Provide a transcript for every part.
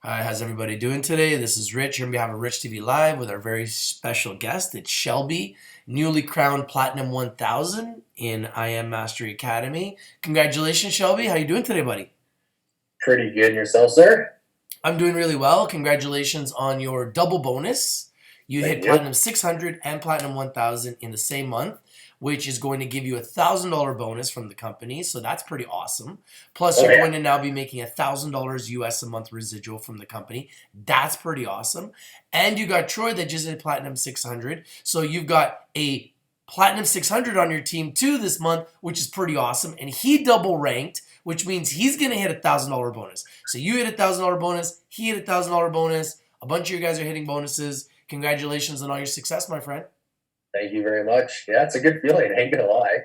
Hi, how's everybody doing today? This is Rich here on behalf of Rich TV Live with our very special guest. It's Shelby, newly crowned Platinum 1000 in I Am Mastery Academy. Congratulations, Shelby. How you doing today, buddy? Pretty good in yourself, sir. I'm doing really well. Congratulations on your double bonus. You Thank hit you. Platinum 600 and Platinum 1000 in the same month, which is going to give you $1,000 bonus from the company. So that's pretty awesome. Plus, Oh you're yeah. going to now be making $1,000 US a month residual from the company. That's pretty awesome. And you got Troy that just hit Platinum 600. So you've got a Platinum 600 on your team too this month, which is pretty awesome. And he double ranked, which means he's going to hit $1,000 bonus. So you hit $1,000 bonus, he hit $1,000 bonus. A bunch of you guys are hitting bonuses. Congratulations on all your success, my friend. Thank you very much. Yeah, it's a good feeling. I ain't gonna lie.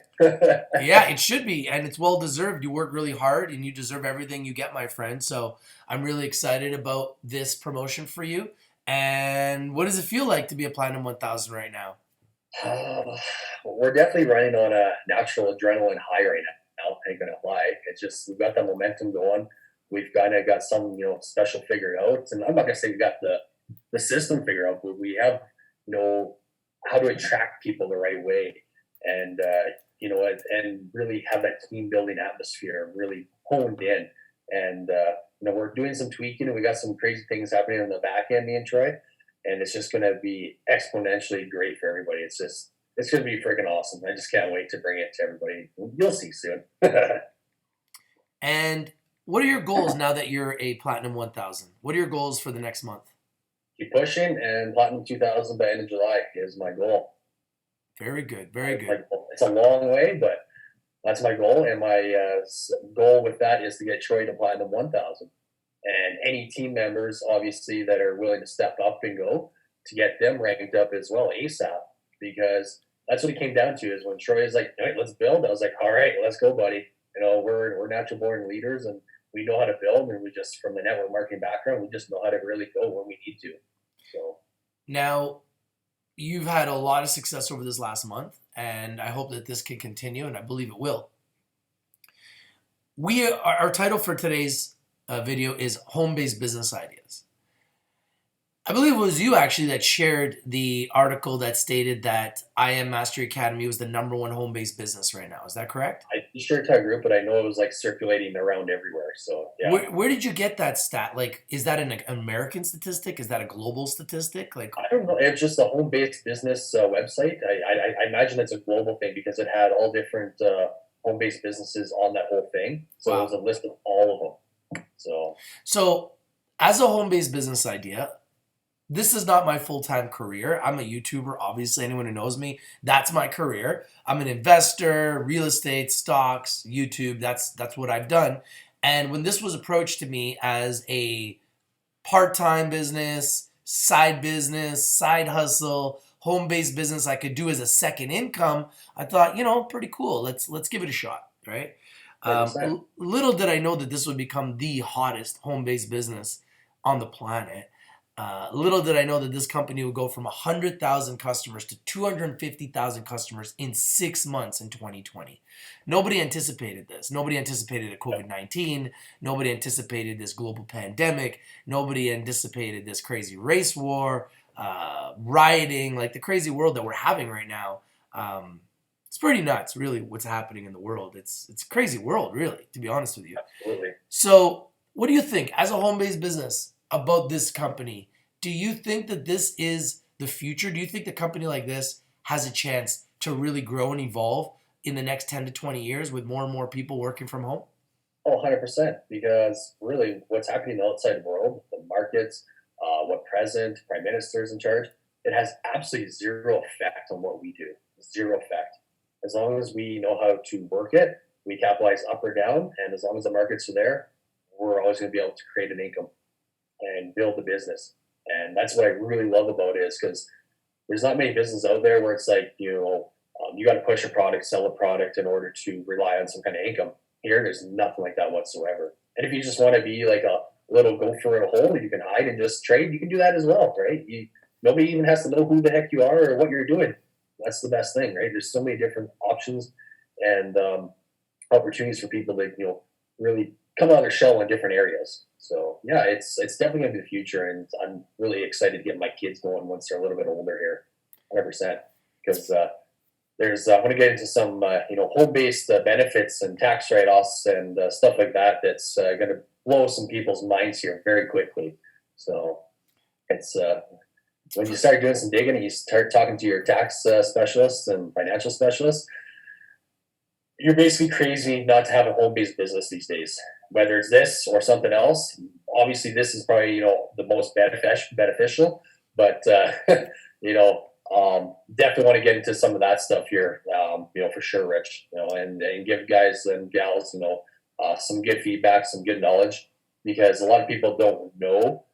Yeah, it should be, and it's well deserved. You work really hard, and you deserve everything you get, my friend. So I'm really excited about this promotion for you. And what does it feel like to be a Platinum 1000 right now? We're definitely running on a natural adrenaline high right now. I ain't gonna lie. It's just we've got the momentum going. We've kind of got some special figured out, and I'm not gonna say we got the system figured out, but we have you know how to attract people the right way, and and really have that team building atmosphere really honed in. And we're doing some tweaking, and we got some crazy things happening on the back end, me and Troy, and it's just going to be exponentially great for everybody. It's going to be freaking awesome. I just can't wait to bring it to everybody. You'll see soon. And what are your goals now that you're a Platinum 1000? What are your goals for the next month? Keep pushing, and Platinum 2000 by end of July is my goal. Very good, very good. It's a long way, but that's my goal. And my goal with that is to get Troy to Platinum 1000. And any team members, obviously, that are willing to step up and go to get them ranked up as well ASAP. Because that's what it came down to is when Troy was like, all right, let's build. I was like, all right, let's go, buddy. We're natural born leaders and we know how to build. And we just, from the network marketing background, we just know how to really go when we need to. So Now, you've had a lot of success over this last month, and I hope that this can continue, and I believe it will. Our title for today's video is Home-Based Business Ideas. I believe it was you actually that shared the article that stated that I Am Mastery Academy was the number one home-based business right now. Is that correct? I sure tag group, but I know it was like circulating around everywhere. So yeah. Where did you get that stat? Like, is that an American statistic? Is that a global statistic? Like, I don't know. It's just a home-based business website. I imagine it's a global thing because it had all different home-based businesses on that whole thing. So it was wow. a list of all of them. So So, as a home-based business idea, this is not my full-time career. I'm a YouTuber. Obviously, anyone who knows me, that's my career. I'm an investor, real estate, stocks, YouTube. That's what I've done. And when this was approached to me as a part-time business, side hustle, home-based business I could do as a second income, I thought, pretty cool. Let's give it a shot, right? 100%. Little did I know that this would become the hottest home-based business on the planet. Little did I know that this company would go from 100,000 customers to 250,000 customers in 6 months in 2020. Nobody anticipated this. Nobody anticipated a COVID-19. Nobody anticipated this global pandemic. Nobody anticipated this crazy race war, rioting, like the crazy world that we're having right now. It's pretty nuts, really, what's happening in the world. It's a crazy world, really, to be honest with you. Absolutely. So, what do you think as a home-based business about this company? Do you think that this is the future? Do you think a company like this has a chance to really grow and evolve in the next 10 to 20 years with more and more people working from home? Oh, 100%. Because really, what's happening in the outside world, the markets, what president, prime minister is in charge, it has absolutely zero effect on what we do. Zero effect. As long as we know how to work it, we capitalize up or down, and as long as the markets are there, we're always going to be able to create an income and build the business. And that's what I really love about it is because there's not many businesses out there where it's like, you got to push a product, sell a product in order to rely on some kind of income. Here, there's nothing like that whatsoever. And if you just want to be like a little go for a hole, you can hide and just trade. You can do that as well, right? Nobody even has to know who the heck you are or what you're doing. That's the best thing, right? There's so many different options and opportunities for people to really come out of their shell in different areas. So yeah, it's definitely gonna be the future, and I'm really excited to get my kids going once they're a little bit older here, 100%. Because there's I want to get into some home-based benefits and tax write-offs and stuff like that. That's going to blow some people's minds here very quickly. So it's when you start doing some digging and you start talking to your tax specialists and financial specialists, you're basically crazy not to have a home-based business these days. Whether it's this or something else, obviously this is probably the most beneficial, but definitely want to get into some of that stuff here, for sure, Rich. And give guys and gals, some good feedback, some good knowledge, because a lot of people don't know,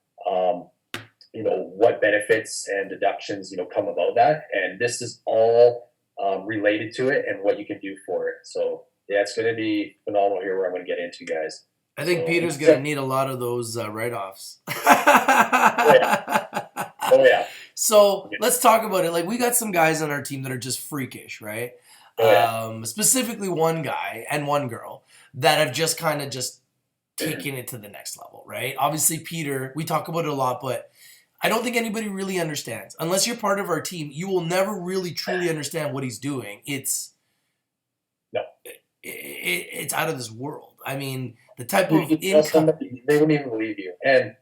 what benefits and deductions, come about that, and this is all related to it and what you can do for it. So yeah, it's going to be phenomenal here. Where I'm going to get into, guys. I think So, Peter's going to need a lot of those write-offs. oh yeah, oh yeah, So let's talk about it. Like, we got some guys on our team that are just freakish, right? oh yeah, Specifically one guy and one girl that have just kind of just taken it to the next level, right? Obviously, Peter, we talk about it a lot, but I don't think anybody really understands. Unless you're part of our team, you will never really truly understand what he's doing. no. It's out of this world. I mean, the type You, of you tell income. somebody, they wouldn't even believe you. And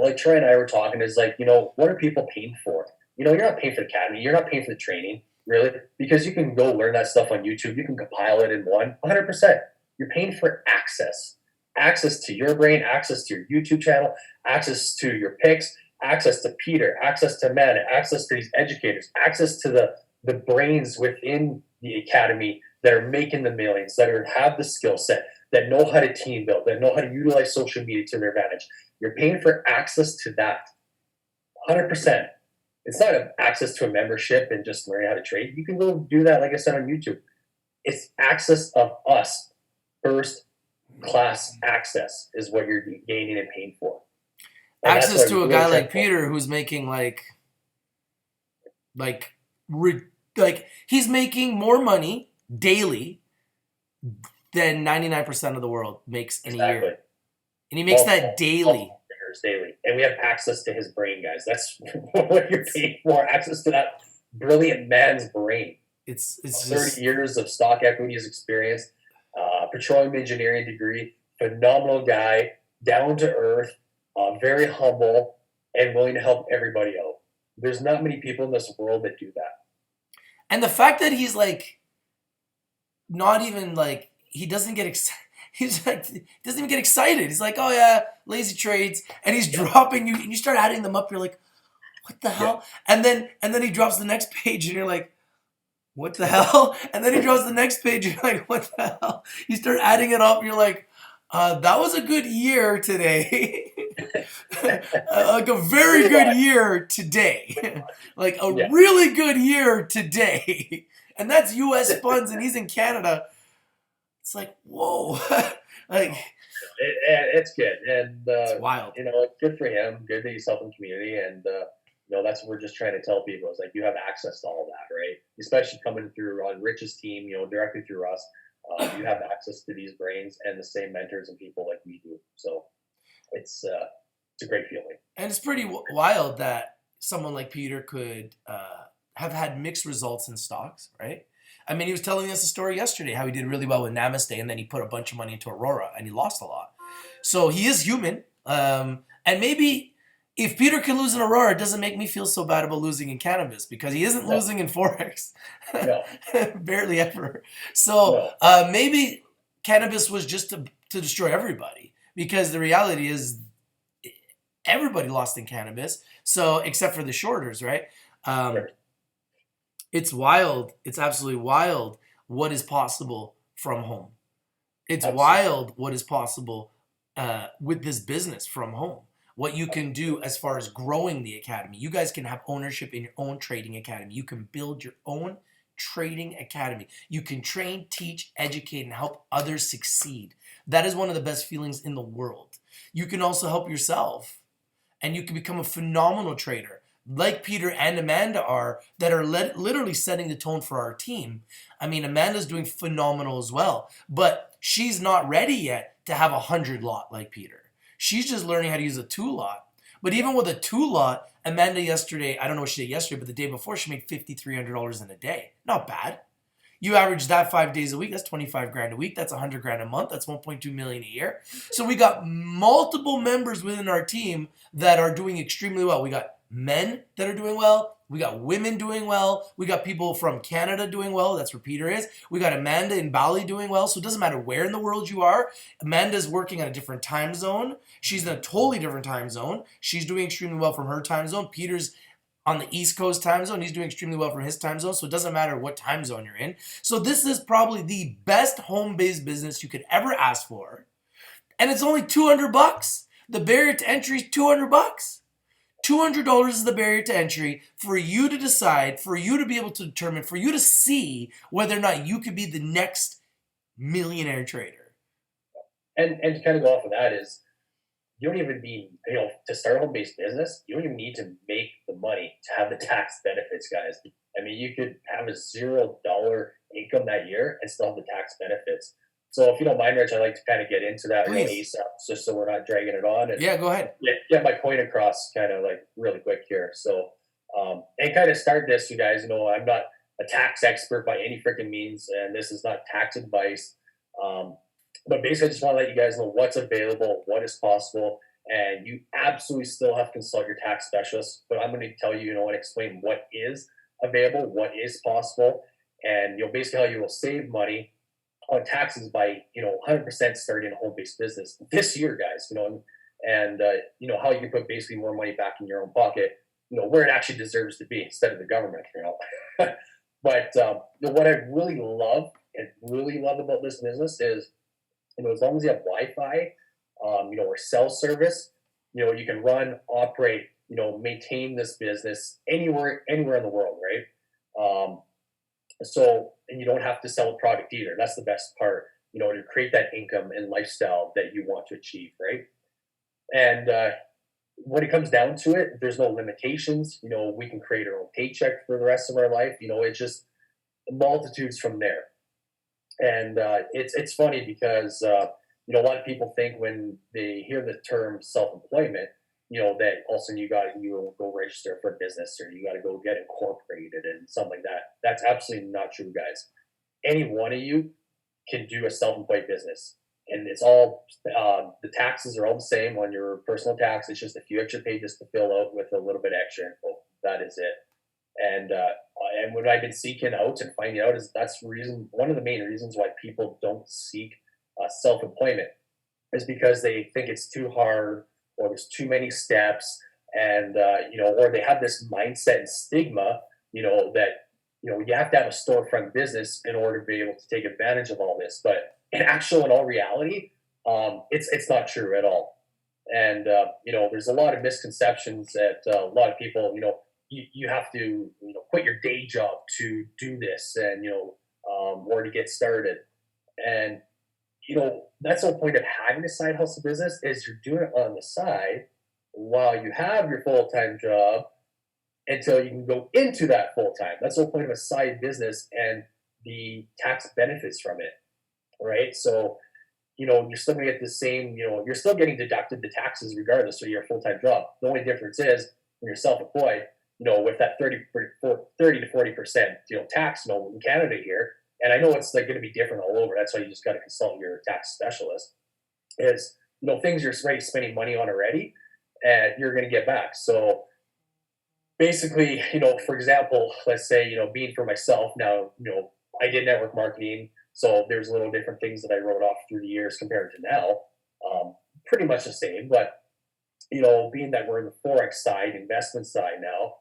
like Troy and I were talking, is like, what are people paying for? You're not paying for the academy, you're not paying for the training, really, because you can go learn that stuff on YouTube. You can compile it in 100%. You're paying for access to your brain, access to your YouTube channel, access to your picks, access to Peter, access to Amanda, access to these educators, access to the brains within the academy that are making the millions, that have the skill set, that know how to team build, that know how to utilize social media to their advantage. You're paying for access to that, 100%. It's not access to a membership and just learning how to trade. You can go do that, like I said, on YouTube. It's access of us, first class access is what you're gaining and paying for. And that's Access what to I'm a really guy trying like to- Peter who's making like like he's making more money daily than 99% of the world makes in a Exactly. year. And he makes that daily. Multiple figures daily. And we have access to his brain, guys. That's what you're paying for. Access to that brilliant man's brain. It's 30 just years of stock equities experience, petroleum engineering degree, phenomenal guy, down to earth, very humble, and willing to help everybody out. There's not many people in this world that do that. and the fact that he's like not even like he doesn't get excited. He's like doesn't even get excited. He's like, oh yeah, lazy trades, and he's dropping you, and you start adding them up. You're like, what the hell? And then he drops the next page, and you're like, what the hell? And then he draws the next page. You're like, what the hell? You start adding it up. You're like, that was a good year today. Like a very good year today. Like a Yeah. really good year today. And that's US funds and he's in Canada. It's like, whoa. Like, It's good. And, it's wild. it's good for him. Good that he's helping the community. And, that's what we're just trying to tell people is like, you have access to all that, right? Especially coming through on Rich's team, directly through us. You have access to these brains and the same mentors and people like we do. So it's a great feeling. And it's pretty wild that someone like Peter could have had mixed results in stocks, right? I mean, he was telling us a story yesterday how he did really well with Namaste, and then he put a bunch of money into Aurora, and he lost a lot. So he is human. And maybe if Peter can lose in Aurora, it doesn't make me feel so bad about losing in cannabis because he isn't No. losing in Forex. No. Barely ever. So maybe cannabis was just to destroy everybody because the reality is everybody lost in cannabis. So except for the shorters, right? Sure. It's wild. It's absolutely wild what is possible from home. It's Absolutely. wild what is possible with this business from home. What you can do as far as growing the academy. You guys can have ownership in your own trading academy. You can build your own trading academy. You can train, teach, educate, and help others succeed. That is one of the best feelings in the world. You can also help yourself, and you can become a phenomenal trader like Peter and Amanda are, that are literally setting the tone for our team. I mean, Amanda's doing phenomenal as well, but she's not ready yet to have 100 lot like Peter. She's just learning how to use a two lot. But even with a two lot, Amanda yesterday, I don't know what she did yesterday, but the day before she made $5,300 in a day. Not bad. You average that 5 days a week, that's 25 grand a week, that's 100 grand a month, that's 1.2 million a year. So we got multiple members within our team that are doing extremely well. We got men that are doing well, we got women doing well, we got people from Canada doing well, that's where Peter is. We got Amanda in Bali doing well, so it doesn't matter where in the world you are. Amanda's working on a different time zone. She's in a totally different time zone. She's doing extremely well from her time zone. Peter's on the East Coast time zone. He's doing extremely well from his time zone, so it doesn't matter what time zone you're in. So this is probably the best home-based business you could ever ask for. And it's only $200. The barrier to entry is $200. $200 is the barrier to entry for you to decide, for you to be able to determine, for you to see whether or not you could be the next millionaire trader. And to kind of go off of that is, you don't even need, to start a home-based business, you don't even need to make the money to have the tax benefits, guys. I mean, you could have a $0 income that year and still have the tax benefits. So if you don't mind, Rich, I'd like to kind of get into that real ASAP, just so we're not dragging it on. And yeah, go ahead. Get my point across kind of like really quick here. So, and kind of start this, you guys, I'm not a tax expert by any freaking means, and this is not tax advice. But basically, I just want to let you guys know what's available, what is possible, and you absolutely still have to consult your tax specialist. But I'm going to tell you, and explain what is available, what is possible, and basically how you will save money on taxes by 100% starting a home-based business this year, guys. And how you can put basically more money back in your own pocket, where it actually deserves to be instead of the government. But what I really love about this business is, as long as you have Wi-Fi, or cell service, you can run, operate, maintain this business anywhere in the world, right? And you don't have to sell a product either. That's the best part, to create that income and lifestyle that you want to achieve, right? And when it comes down to it, there's no limitations. We can create our own paycheck for the rest of our life. It's just multitudes from there. And it's funny because a lot of people think when they hear the term self-employment, that all of a sudden you go register for a business, or you got to go get incorporated and something like that. That's absolutely not true, guys. Any one of you can do a self-employed business, and it's all the taxes are all the same on your personal tax. It's just a few extra pages to fill out with a little bit extra info. That is it. And what I've been seeking out and finding out is that's one of the main reasons why people don't seek self-employment is because they think it's too hard, or there's too many steps, and or they have this mindset and stigma, that you have to have a storefront business in order to be able to take advantage of all this. But in all reality, it's not true at all. And there's a lot of misconceptions that a lot of people, you have to quit your day job to do this, and or to get started. And that's the whole point of having a side hustle business, is you're doing it on the side while you have your full-time job until you can go into that full-time. That's the whole point of a side business and the tax benefits from it, right? So you're still going to get the same, you're still getting deducted the taxes regardless of your full-time job. The only difference is when you're self-employed, with that 30 to 40%, tax, in Canada here, and I know it's going to be different all over. That's why you just got to consult your tax specialist. Is things you're already spending money on already, and you're going to get back. So basically, for example, let's say being for myself now, I did network marketing, so there's a little different things that I wrote off through the years compared to now. Pretty much the same, but being that we're in the forex side, investment side now,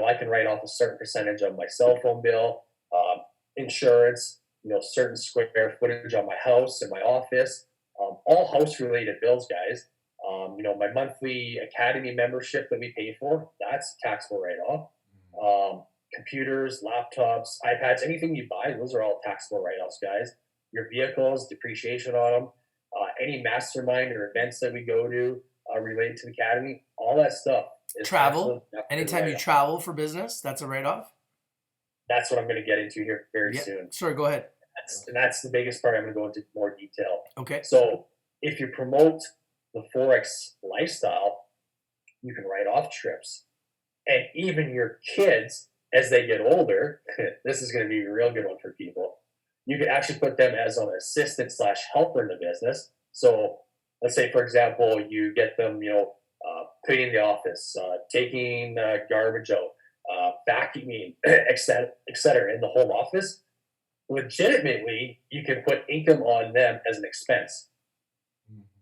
I can write off a certain percentage of my cell phone bill, insurance, certain square footage on my house and my office, all house related bills, guys. My monthly academy membership that we pay for, that's taxable write-off. Computers, laptops, iPads, anything you buy, those are all taxable write-offs, guys. Your vehicles, depreciation on them, any mastermind or events that we go to related to the academy, all that stuff. Travel. Anytime you travel for business, that's a write-off? That's what I'm going to get into here very soon. Sure, go ahead. That's the biggest part. I'm going to go into more detail. Okay. So if you promote the Forex lifestyle, you can write off trips. And even your kids, as they get older, this is going to be a real good one for people. You can actually put them as an assistant slash helper in the business. So let's say, for example, you get them, cleaning the office, taking garbage out, vacuuming, et cetera, in the home office. Legitimately, you can put income on them as an expense.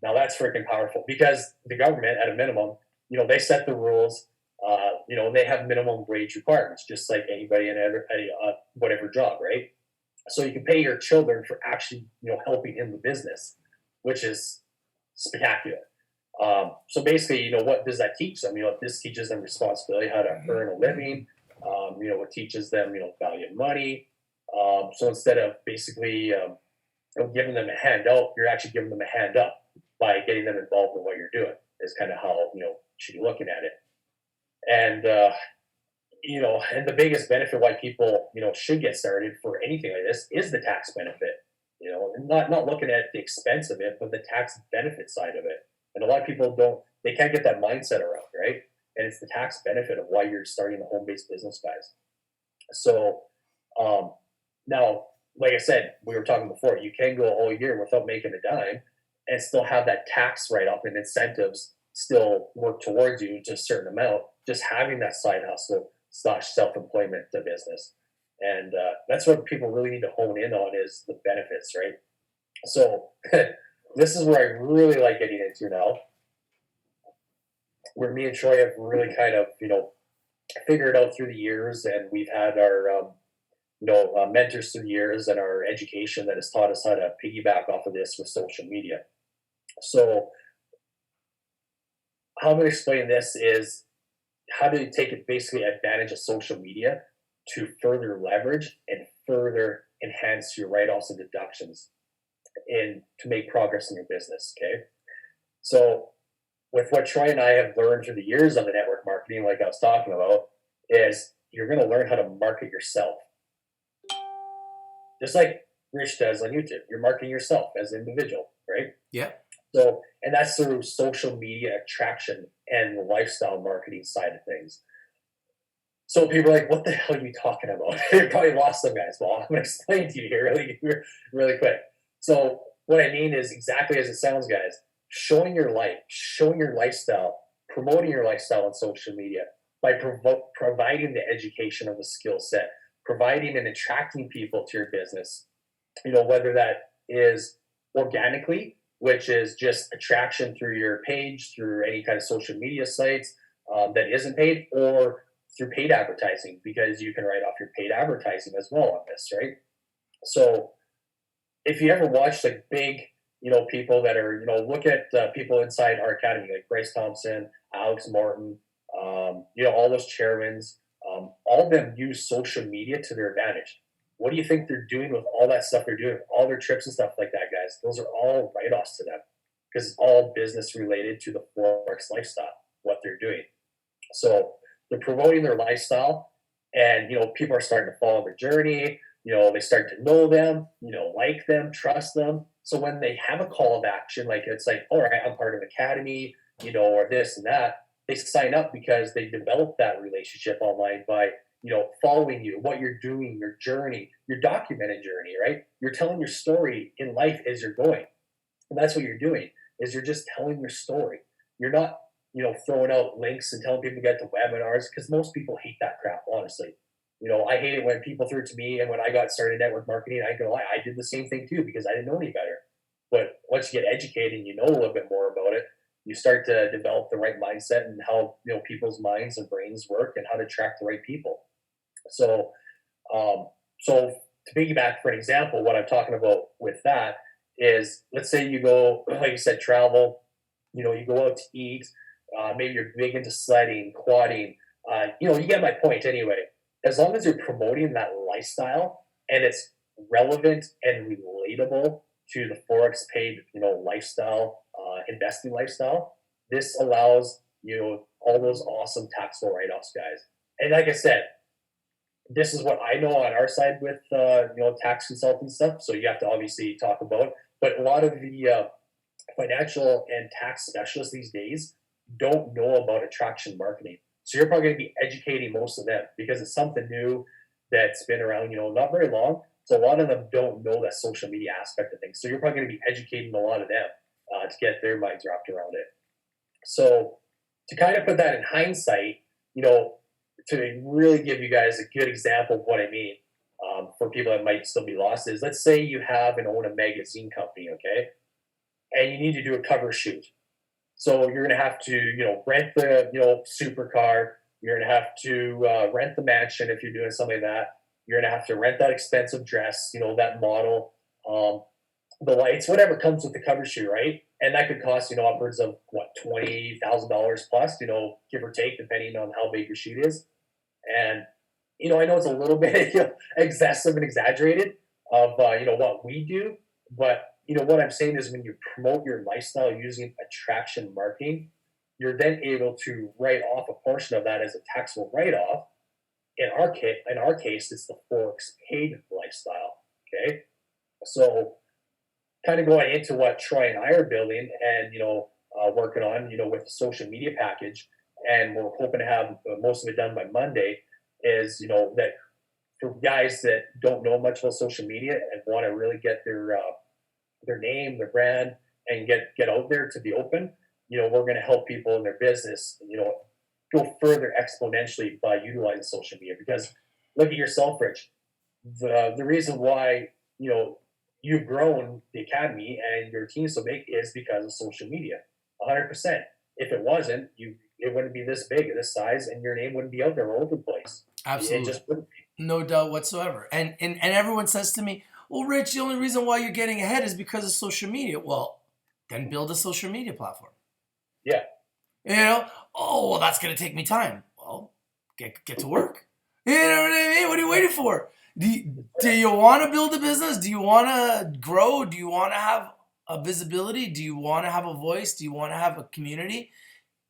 Now that's freaking powerful because the government, at a minimum, they set the rules. They have minimum wage requirements, just like anybody in any whatever job, right? So you can pay your children for actually, helping in the business, which is spectacular. So basically, what does that teach them? This teaches them responsibility, how to earn a living. It teaches them, value of money. So instead of basically giving them a handout, you're actually giving them a hand up by getting them involved in what you're doing. Is kind of how you should be looking at it. And and the biggest benefit why people should get started for anything like this is the tax benefit. And not looking at the expense of it, but the tax benefit side of it. And a lot of people they can't get that mindset around, right? And it's the tax benefit of why you're starting a home-based business, guys. So now, like I said, we were talking before, you can go a whole year without making a dime and still have that tax write-off and incentives still work towards you to a certain amount, just having that side hustle slash self-employment to business. And that's what people really need to hone in on is the benefits, right? So this is where I really like getting into now, where me and Troy have really kind of, figured out through the years, and we've had our, mentors through the years and our education that has taught us how to piggyback off of this with social media. So how I'm going to explain this is how to take basically advantage of social media to further leverage and further enhance your write-offs and deductions and to make progress in your business. Okay. So with what Troy and I have learned through the years of the network marketing, like I was talking about, is you're going to learn how to market yourself. Just like Rich does on YouTube, you're marketing yourself as an individual, right? Yeah. So, and that's through social media attraction and the lifestyle marketing side of things. So people are like, what the hell are you talking about? You probably lost some guys. Well, I'm going to explain to you here really quick. So what I mean is exactly as it sounds, guys. Showing your life, showing your lifestyle, promoting your lifestyle on social media by providing the education of the skill set, providing and attracting people to your business, whether that is organically, which is just attraction through your page, through any kind of social media sites that isn't paid, or through paid advertising, because you can write off your paid advertising as well on this, right? So if you ever watch like big, people that are, look at people inside our academy, like Bryce Thompson, Alex Morton, all those chairmans, all of them use social media to their advantage. What do you think they're doing with all that stuff they're doing, all their trips and stuff like that, guys? Those are all write-offs to them because it's all business related to the Forex lifestyle, what they're doing. So they're promoting their lifestyle, and people are starting to follow their journey. They start to know them, like them, trust them. So when they have a call of action, like it's like, all right, I'm part of an academy, or this and that, they sign up because they develop that relationship online by following you, what you're doing, your journey, your documented journey, right? You're telling your story in life as you're going. And that's what you're doing, is you're just telling your story. You're not, throwing out links and telling people to get to webinars, because most people hate that crap, honestly. I hate it when people threw it to me, and when I got started in network marketing, I did the same thing too, because I didn't know any better. But once you get educated and you know a little bit more about it, you start to develop the right mindset and how people's minds and brains work and how to attract the right people. So, so to piggyback for an example, what I'm talking about with that is, let's say you go, like you said, travel. You go out to eat. Maybe you're big into sledding, quadding. You get my point anyway. As long as you're promoting that lifestyle and it's relevant and relatable to the Forex paid, lifestyle, investing lifestyle, this allows all those awesome taxable write-offs, guys. And like I said, this is what I know on our side with tax consulting stuff. So you have to obviously talk about, but a lot of the financial and tax specialists these days don't know about attraction marketing. So you're probably going to be educating most of them because it's something new that's been around, not very long. So a lot of them don't know that social media aspect of things. So you're probably going to be educating a lot of them to get their minds wrapped around it. So to kind of put that in hindsight, to really give you guys a good example of what I mean, for people that might still be lost is, let's say you have and own a magazine company, okay, and you need to do a cover shoot. So you're going to have to, rent the, supercar. You're going to have to rent the mansion if you're doing something like that. You're going to have to rent that expensive dress, that model, the lights, whatever comes with the cover shoot, right? And that could cost, upwards of what, $20,000 plus, give or take, depending on how big your shoot is. And, I know it's a little bit excessive and exaggerated of, what we do, but what I'm saying is when you promote your lifestyle using attraction marketing, you're then able to write off a portion of that as a taxable write-off. In our case, it's the Forex paid lifestyle. Okay, so kind of going into what Troy and I are building and working on, with the social media package, and we're hoping to have most of it done by Monday. Is that for guys that don't know much about social media and want to really get their name, their brand, and get out there to the open, we're going to help people in their business, go further exponentially by utilizing social media. Because look at yourself, Rich. The reason why, you've grown the academy and your team so big is because of social media. 100%. If it wasn't, it wouldn't be this big, this size, and your name wouldn't be out there all over the place. Absolutely. It just wouldn't be. No doubt whatsoever. And everyone says to me, well, Rich, the only reason why you're getting ahead is because of social media. Well, then build a social media platform. Yeah. Oh, well, that's going to take me time. Well, get to work. You know what I mean? What are you waiting for? Do you want to build a business? Do you want to grow? Do you want to have a visibility? Do you want to have a voice? Do you want to have a community?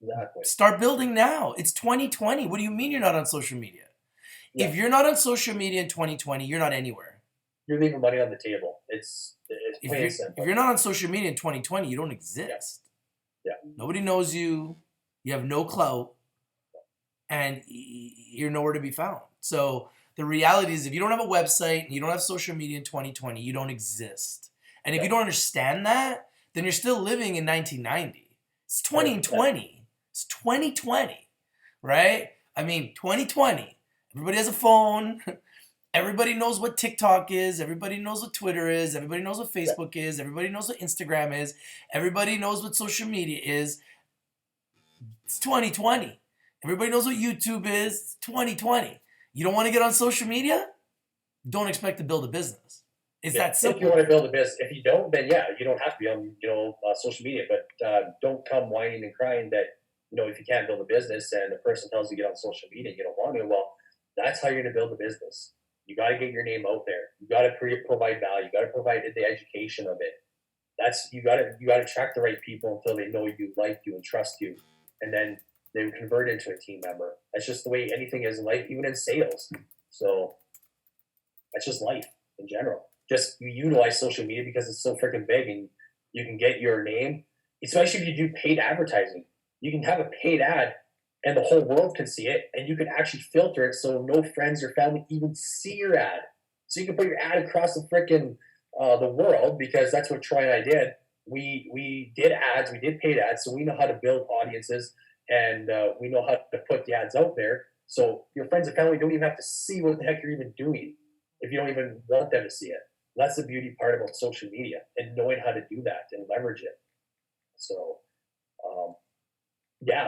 Exactly. Start building now. It's 2020. What do you mean you're not on social media? Yeah. If you're not on social media in 2020, you're not anywhere. You're leaving money on the table. It's plain simple. If you're not on social media in 2020, you don't exist. Yeah. Nobody knows you. You have no clout. And you're nowhere to be found. So the reality is, if you don't have a website and you don't have social media in 2020, you don't exist. And if you don't understand that, then you're still living in 1990. It's 2020. It's 2020, right? I mean, 2020. Everybody has a phone. Everybody knows what TikTok is. Everybody knows what Twitter is. Everybody knows what Facebook is. Everybody knows what Instagram is. Everybody knows what social media is. It's 2020. Everybody knows what YouTube is. It's 2020. You don't want to get on social media? Don't expect to build a business. It's that simple. If you want to build a business. If you don't, then you don't have to be on social media. But don't come whining and crying that if you can't build a business and the person tells you to get on social media and you don't want to. Well, that's how you're going to build a business. You got to get your name out there. You got to provide value. You got to provide the education of it. You got to attract the right people until they know you, like you, and trust you, and then they convert into a team member. That's just the way anything is in life, even in sales. So that's just life in general. Just you utilize social media because it's so freaking big, and you can get your name, especially if you do paid advertising. You can have a paid ad and the whole world can see it, and you can actually filter it so no friends or family even see your ad. So you can put your ad across the freaking the world, because that's what Troy and I did. We did ads, we did paid ads, so we know how to build audiences, and we know how to put the ads out there. So your friends and family don't even have to see what the heck you're even doing if you don't even want them to see it. That's the beauty part about social media and knowing how to do that and leverage it. So,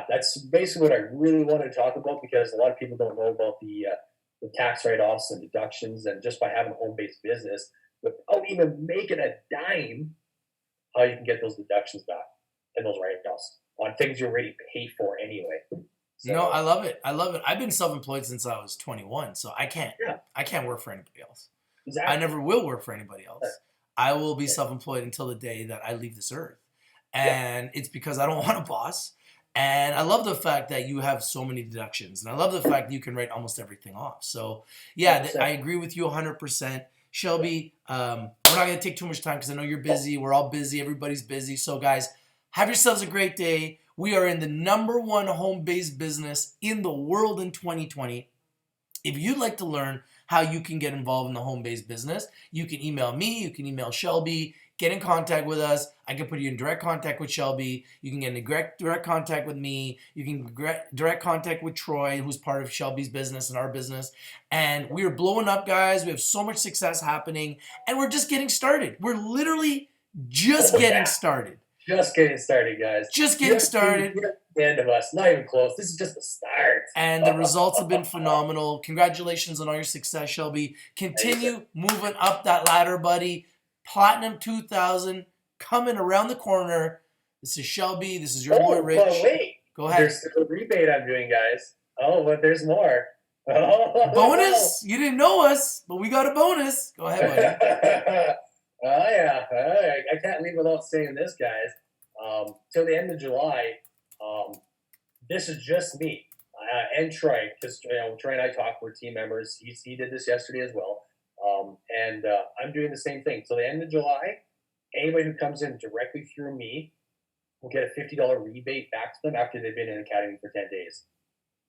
that's basically what I really want to talk about, because a lot of people don't know about the tax write-offs and deductions, and just by having a home-based business without even making a dime, how you can get those deductions back and those write-offs on things you already pay for anyway. So, I love it. I've been self-employed since I was 21, so I can't work for anybody else. Exactly. I never will work for anybody else. I will be self-employed until the day that I leave this earth. And it's because I don't want a boss. And I love the fact that you have so many deductions. And I love the fact that you can write almost everything off. So, I agree with you 100%. Shelby, we're not going to take too much time because I know you're busy. We're all busy. Everybody's busy. So, guys, have yourselves a great day. We are in the #1 home-based business in the world in 2020. If you'd like to learn how you can get involved in the home-based business, you can email me, you can email Shelby, get in contact with us. I can put you in direct contact with Shelby. You can get in direct contact with me. You can direct contact with Troy, who's part of Shelby's business and our business. And we are blowing up, guys. We have so much success happening, and we're just getting started. We're literally just getting started. Just getting started, guys. Just getting started. The end of us. Not even close. This is just the start. And the results have been phenomenal. Congratulations on all your success, Shelby. Continue moving up that ladder, buddy. Platinum 2000 coming around the corner. This is Shelby. This is your boy Rich. But wait. Go ahead. There's still a rebate I'm doing, guys. Oh, but there's more. Oh, bonus? You didn't know us, but we got a bonus. Go ahead, buddy. Oh, yeah. I can't leave without saying this, guys. Till the end of July, this is just me and Troy, because Troy and I talked. We're team members. He did this yesterday as well. And I'm doing the same thing. Till the end of July, anybody who comes in directly through me will get a $50 rebate back to them after they've been in Academy for 10 days.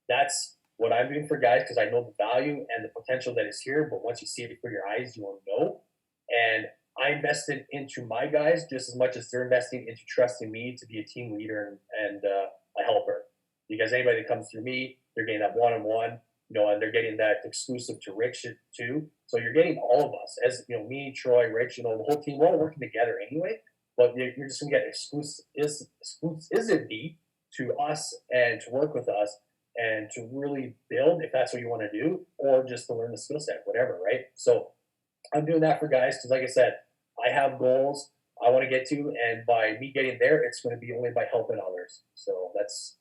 That's what I'm doing for guys, because I know the value and the potential that is here. But once you see it before your eyes, you will know. And I invested into my guys just as much as they're investing into trusting me to be a team leader and a helper. Because anybody that comes through me, they're getting that one-on-one, and they're getting that exclusive to Rich too. So you're getting all of us, as me, Troy, Rich, the whole team. We're all working together anyway. But you're just gonna get exclusivity to us and to work with us and to really build, if that's what you want to do, or just to learn the skill set, whatever, right? So I'm doing that for guys because, like I said, I have goals I want to get to, and by me getting there, it's going to be only by helping others. So that's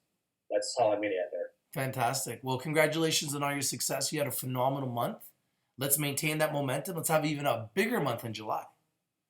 how I'm going to get there. Fantastic. Well, congratulations on all your success. You had a phenomenal month. Let's maintain that momentum. Let's have even a bigger month in July.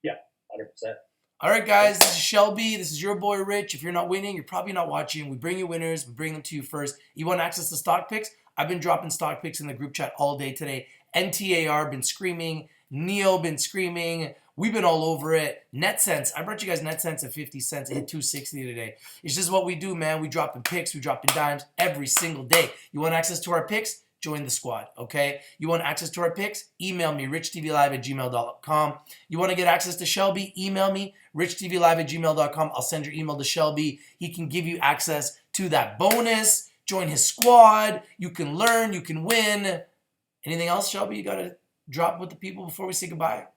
Yeah, 100%. All right, guys, this is Shelby. This is your boy, Rich. If you're not winning, you're probably not watching. We bring you winners. We bring them to you first. You want access to stock picks? I've been dropping stock picks in the group chat all day today. NTAR been screaming. Neo been screaming. We've been all over it. NetSense. I brought you guys NetSense at 50 cents. It hit 260 today. It's just what we do, man. We dropping picks. We dropping dimes every single day. You want access to our picks? Join the squad, okay? You want access to our picks? Email me, richtvlive@gmail.com. You want to get access to Shelby? Email me, richtvlive@gmail.com. I'll send your email to Shelby. He can give you access to that bonus. Join his squad. You can learn. You can win. Anything else, Shelby, you got to drop with the people before we say goodbye?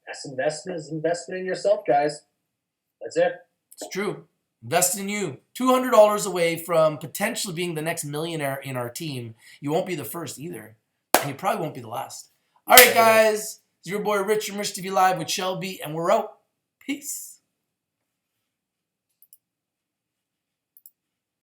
That's investment in yourself, guys. That's it. It's true. Invest in you. $200 away from potentially being the next millionaire in our team. You won't be the first either. And you probably won't be the last. All right, guys. It's your boy Rich from Rich TV Live with Shelby, and we're out. Peace.